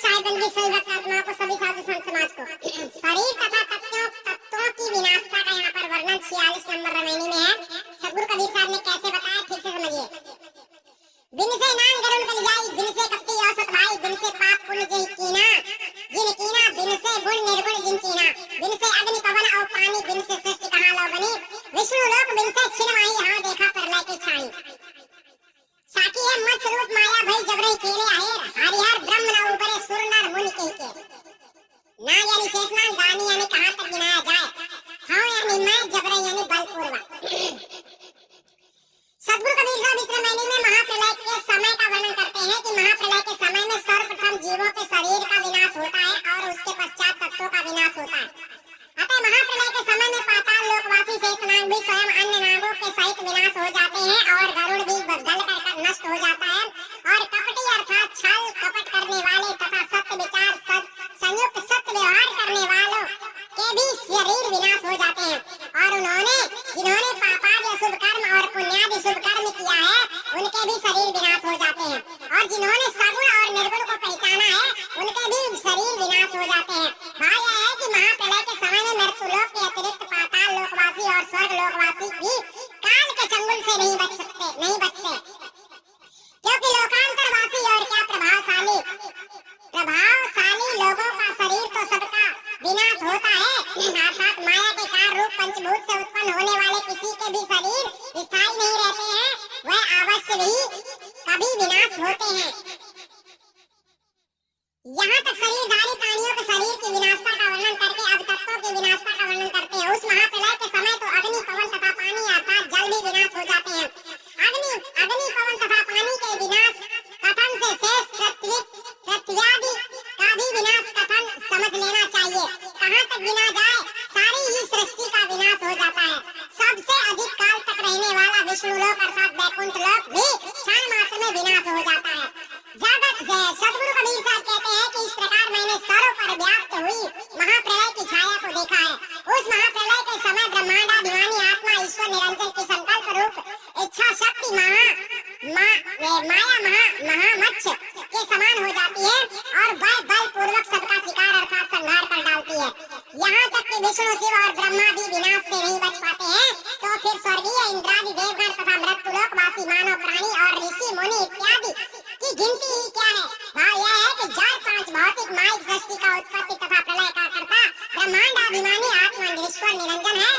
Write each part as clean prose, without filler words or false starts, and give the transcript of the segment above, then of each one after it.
साहिबंदी सही आत्मा को सभी साधु संत समाज को शरीर तथा तत्वों की विनाशता का यहाँ पर वर्णन 46 नंबर रामायणी में है। सदगुरु कबीर साहब ने कैसे बताया, ठीक से समझिए। बिन से नान गरुण कल जाई, बिन से कपटी औसत भाई, बिन से पाप पुण्य जिन कीना, बिन से गुण निर्गुण जिन कीना, बिन से अग्नि पवन और पानी, बिन से सृष्टि कहाँ लो बनी, विष्णु लोक बिन से छिन माही, यहाँ देखा प्रलय की छाई। साकी है मत रूप माया भई जबरई केले आहेर, हरिहर ब्रह्म न ऊपरे सुर नर मुनि के ना यानी शेषनाग गानी यानी कहाँ तक गिनाया जाए, हाँ यानी मैं जबरई यानी बलपूर्वक। सदगुरु कबीर साहब इस रामायणी में महाप्रलय के समय का वर्णन करते हैं कि महाप्रलय के समय में सर्वप्रथम जीवों के शरीर का विनाश होता है और उसके पश्चात तत्वों का विनाश होता है। अतः महाप्रलय के समय में पाताल लोकवासी शेषनाग भी स्वयं अन्य नागों के सहित विनाश हो जाते हैं और गरुड़ भी गल कर नष्ट हो जाता है और कपटी अर्थात छल कपट करने वाले तथा सत्य विचार संयुक्त सत्य व्यवहार करने वालों के भी शरीर विनाश हो जाते हैं और जिन्होंने पापादि अशुभ कर्म और पुण्यादि शुभ कर्म किया है उनके भी शरीर विनाश हो जाते हैं और जिन्होंने सगुण और निर्गुण को पहचाना है उनके भी शरीर विनाश हो जाते हैं। भाव यह है कि महाप्रलय के समय में मृत्युलोक के अतिरिक्त पाताल लोकवासी और स्वर्ग लोकवासी भी काल के चंगुल से नहीं बचते क्योंकि लोकांतरवासी और क्या प्रभावशाली लोगों का शरीर तो सबका विनाश होता है, अर्थात माया के कार रूप पंचभूत से उत्पन्न होने वाले किसी के भी शरीर स्थायी नहीं रहते हैं, वह अवश्य भी कभी विनाश होते हैं। यहाँ तक शरीरधारी प्राणियों के शरीर की विनाशता का वर्णन करके अब तत्वों की विनाशता का वर्णन करते हैं। उस महाप्रलय के समय तो अग्नि पवन तथा पानी अर्थात जल भी विनाश हो जाते हैं। अग्नि पवन तथा पानी के विनाश कथन से शेष पृथ्वी का भी विनाश कथन समझ लेना चाहिए। कहाँ तक गिना जाए, सारी ही सृष्टि का विनाश हो जाता है। सबसे अधिक काल तक रहने वाला विष्णु लोक अर्थात वैकुंठ लोक भी क्षण मात्र में विनाश हो जाता है। सदगुरु कबीर साहब कहते हैं कि इस प्रकार मैंने सर्व पर व्याप्त हुई महाप्रलय की छाया को देखा है। उस महाप्रलय के समय ब्रह्मांडाभिमानी आत्मा ईश्वर निरंजन की संकल्प रूप इच्छा शक्ति माया महामच्छ के समान हो जाती है और वह बल पूर्वक सबका शिकार अर्थात संहार कर डालती है। यहाँ तक कि विष्णु शिव और ब्रह्मा भी विनाश से नहीं बच पाते हैं, तो फिर स्वर्गीय इंद्रादि देवगण तथा मृत्युलोकवासी मानव प्राणी और ऋषि मुनि इत्यादि की गिनती ही क्या है। भाव यह है कि जड़ पांच भौतिक माइक सृष्टि का उत्पत्ति तथा प्रलय का कर्ता ब्रह्मांडाभिमानी आत्मा ईश्वर निरंजन है,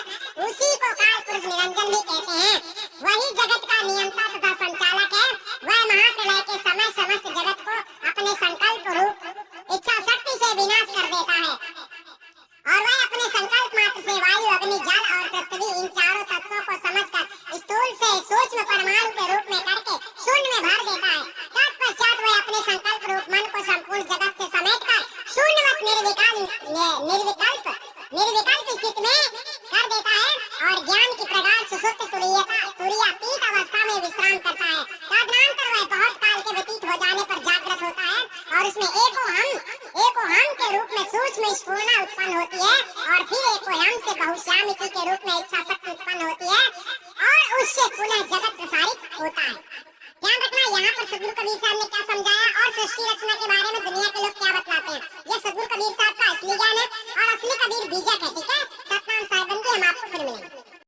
उसी को काल पुरुष निरंजन भी कहते हैं। वही जगत का नियंता